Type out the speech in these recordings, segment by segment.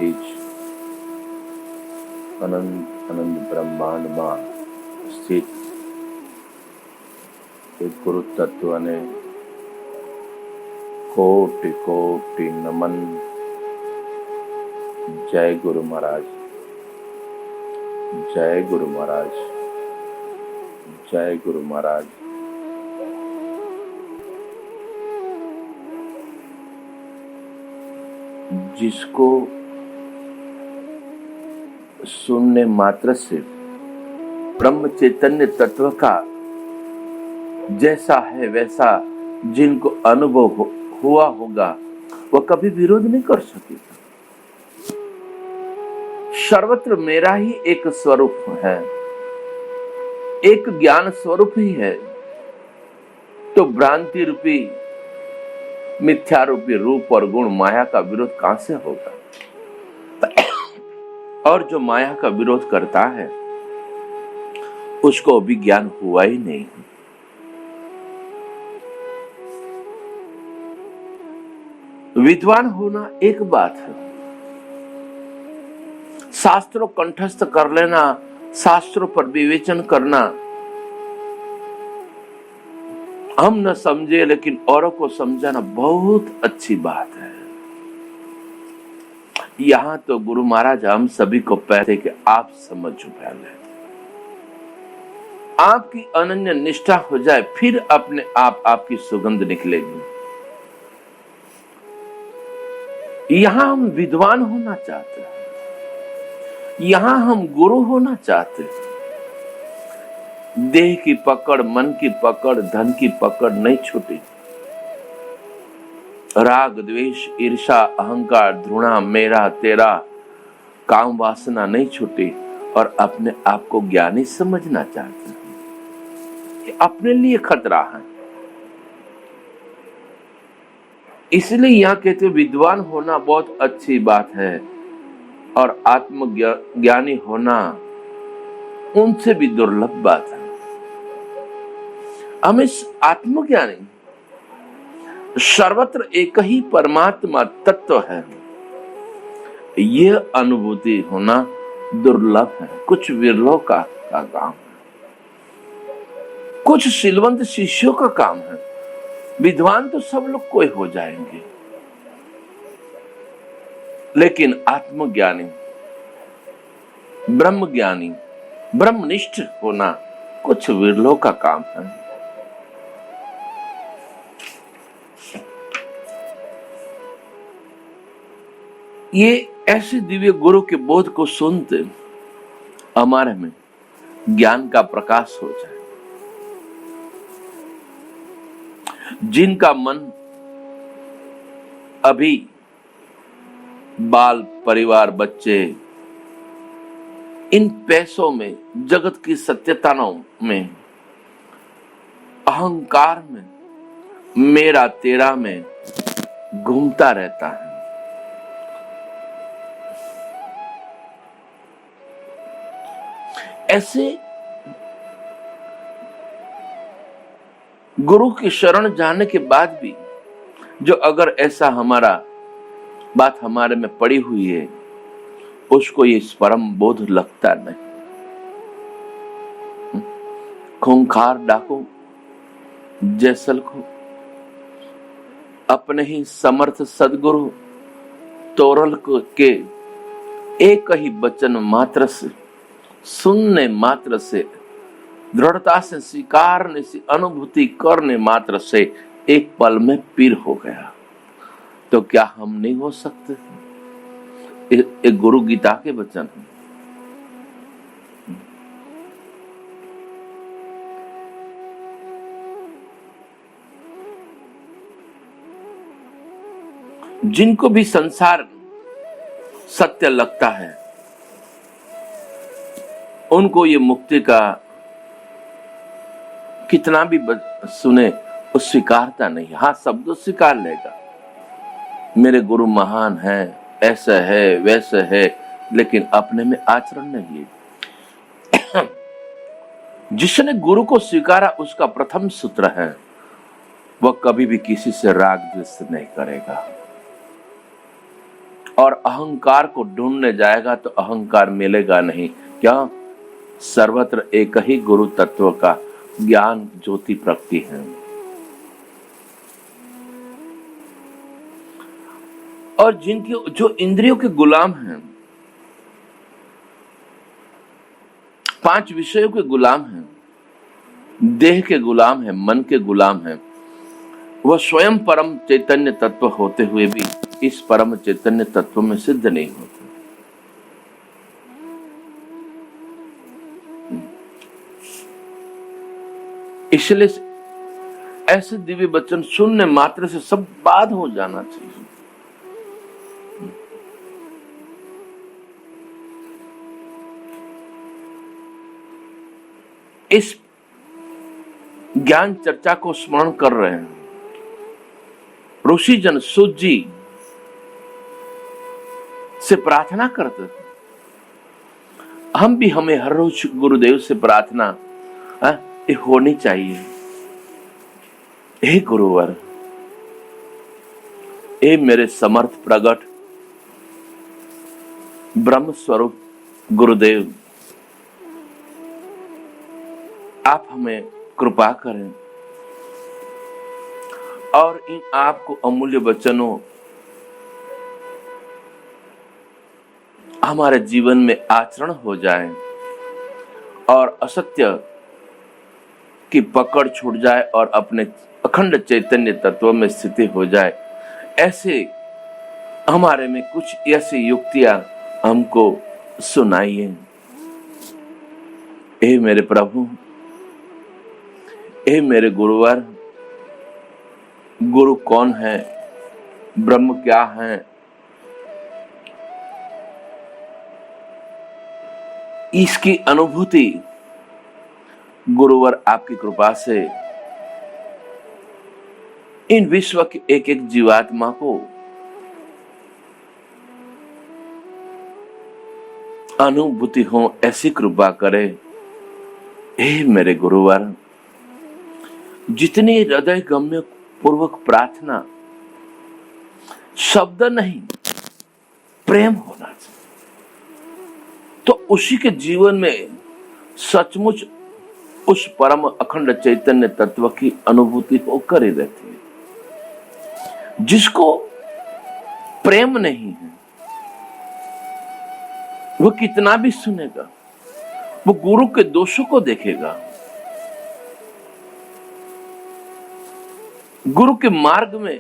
પહેલેથી જ અનંત બ્રહ્માંડમાં સ્થિત એક ગુરુ તત્વને કોટી કોટી નમન. જય ગુરુ મહારાજ, जय गुरु महाराज, जय गुरु महाराज. जिसको सुनने मात्र से ब्रह्म चैतन्य तत्व का जैसा है वैसा जिनको अनुभव हुआ होगा वह कभी विरोध नहीं कर सकेगा. सर्वत्र मेरा ही एक स्वरूप है, एक ज्ञान स्वरूप ही है, तो भ्रांति रूपी मिथ्या रूपी रूप और गुण माया का विरोध कहां से होगा. और जो माया का विरोध करता है उसको भी ज्ञान हुआ ही नहीं. विद्वान होना एक बात है, शास्त्रों कंठस्थ कर लेना, शास्त्रों पर विवेचन करना. हम न समझे लेकिन औरों को समझाना बहुत अच्छी बात है. यहां तो गुरु महाराज हम सभी को कहते कि आप समझो पहले, आपकी अनन्य निष्ठा हो जाए फिर अपने आप आपकी सुगंध निकलेगी. यहां हम विद्वान होना चाहते हैं, यहां हम गुरु होना चाहते हैं. देह की पकड़, मन की पकड़, धन की पकड़ नहीं छूटी. राग द्वेष ईर्षा अहंकार घृणा मेरा तेरा काम वासना नहीं छूटी और अपने आप को ज्ञानी समझना चाहते हैं. ये अपने लिए खतरा है. इसलिए यहां कहते विद्वान होना बहुत अच्छी बात है और आत्मज्ञानी होना उनसे भी दुर्लभ बात है. हम इस आत्मज्ञानी सर्वत्र एक ही परमात्मा तत्व है, यह अनुभूति होना दुर्लभ है. कुछ विरलों का काम है, कुछ सिलवंत शिष्यों का काम है. विद्वान तो सब लोग कोई हो जाएंगे, लेकिन आत्मज्ञानी, ब्रह्मज्ञानी, ब्रह्मनिष्ठ होना कुछ विरलों का काम है. ये ऐसे दिव्य गुरु के बोध को सुनते हमारे में ज्ञान का प्रकाश हो जाए. जिनका मन अभी बाल परिवार बच्चे इन पैसों में, जगत की सत्यताओं में, अहंकार में, मेरा तेरा में घूमता रहता है, ऐसे गुरु की शरण जाने के बाद भी जो अगर ऐसा हमारा बात हमारे में पड़ी हुई है उसको ये परम बोध लगता नहीं. खूंखार डाकू जैसल को अपने ही समर्थ सदगुरु तोरल के एक ही वचन मात्र से, सुनने मात्र से, दृढ़ता से स्वीकारने से, अनुभूति करने मात्र से एक पल में पीर हो गया. तो क्या हम नहीं हो सकते? एक गुरु गीता के वचन है. जिनको भी संसार सत्य लगता है उनको ये मुक्ति का कितना भी सुने वो स्वीकारता नहीं. हाँ, शब्दों स्वीकार लेगा, मेरे गुरु महान है, ऐसा है वैसा है, लेकिन अपने में आचरण नहीं है. जिसने गुरु को स्वीकारा उसका प्रथम सूत्र है वह कभी भी किसी से राग द्वेष नहीं करेगा और अहंकार को ढूंढने जाएगा तो अहंकार मिलेगा नहीं। क्या? सर्वत्र एक ही गुरु तत्व का ज्ञान ज्योति प्रकटी है। और जिनके जो इंद्रियों के गुलाम हैं, 5 विषयों के गुलाम हैं, देह के गुलाम हैं, मन के गुलाम हैं, वह स्वयं परम चैतन्य तत्व होते हुए भी इस परम चैतन्य तत्व में सिद्ध नहीं होते। इसलिए ऐसे दिव्य वचन सुनने मात्र से सब बात हो जाना चाहिए। इस ज्ञान चर्चा को स्मरण कर रहे हैं ऋषि जन सूत जी से प्रार्थना करते थे। हम भी हमें हर रोज गुरुदेव से प्रार्थना ये होनी चाहिए। हे गुरुवर, हे मेरे समर्थ प्रगट ब्रह्म स्वरूप गुरुदेव, आप हमें कृपा करें और इन आपको अमूल्य वचनों हमारे जीवन में आचरण हो जाए और असत्य की पकड़ छूट जाए और अपने अखंड चैतन्य तत्व में स्थिति हो जाए। ऐसे हमारे में कुछ ऐसी युक्तियां हमको सुनाइए। हे मेरे प्रभु, हे मेरे गुरुवर, गुरु कौन है, ब्रह्म क्या है, इसकी अनुभूति गुरुवर आपकी कृपा से इन विश्व के एक एक जीवात्मा को अनुभूति हो, ऐसी कृपा करे। हे मेरे गुरुवर, जितनी हृदय गम्य पूर्वक प्रार्थना, शब्द नहीं प्रेम होना चाहिए, तो उसी के जीवन में सचमुच उस परम अखंड चैतन्य तत्व की अनुभूति होकर ही रहती है। जिसको प्रेम नहीं है वो कितना भी सुनेगा, वो गुरु के दोषों को देखेगा। गुरु के मार्ग में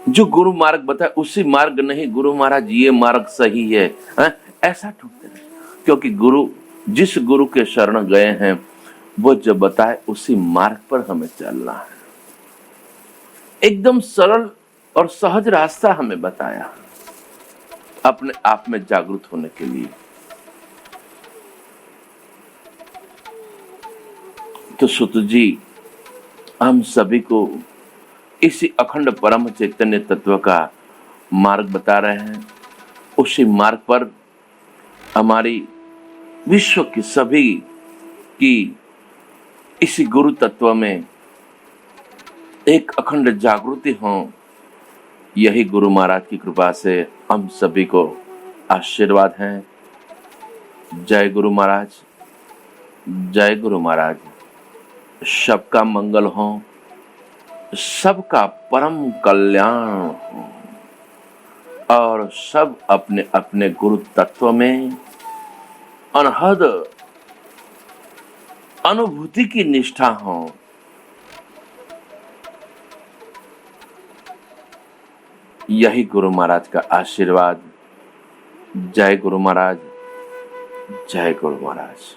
जो गुरु मार्ग बताए उसी मार्ग नहीं, गुरु महाराज ये मार्ग सही है, ऐसा ढूंढते हैं। क्योंकि गुरु, जिस गुरु के शरण गए हैं वो जो बताए उसी मार्ग पर हमें चलना है। एकदम सरल और सहज रास्ता हमें बताया अपने आप में जागरूक होने के लिए। तो सुत जी हम सभी को इसी अखंड परम चैतन्य तत्व का मार्ग बता रहे हैं। उसी मार्ग पर हमारी विश्व की सभी की इसी गुरु तत्व में एक अखंड जागृति हो, यही गुरु महाराज की कृपा से हम सभी को आशीर्वाद है। जय गुरु महाराज, जय गुरु महाराज। सबका मंगल हो, सबका परम कल्याण हो और सब अपने अपने गुरु तत्व में अनहद अनुभूति की निष्ठा हो। यही गुरु महाराज का आशीर्वाद। जय गुरु महाराज, जय गुरु महाराज।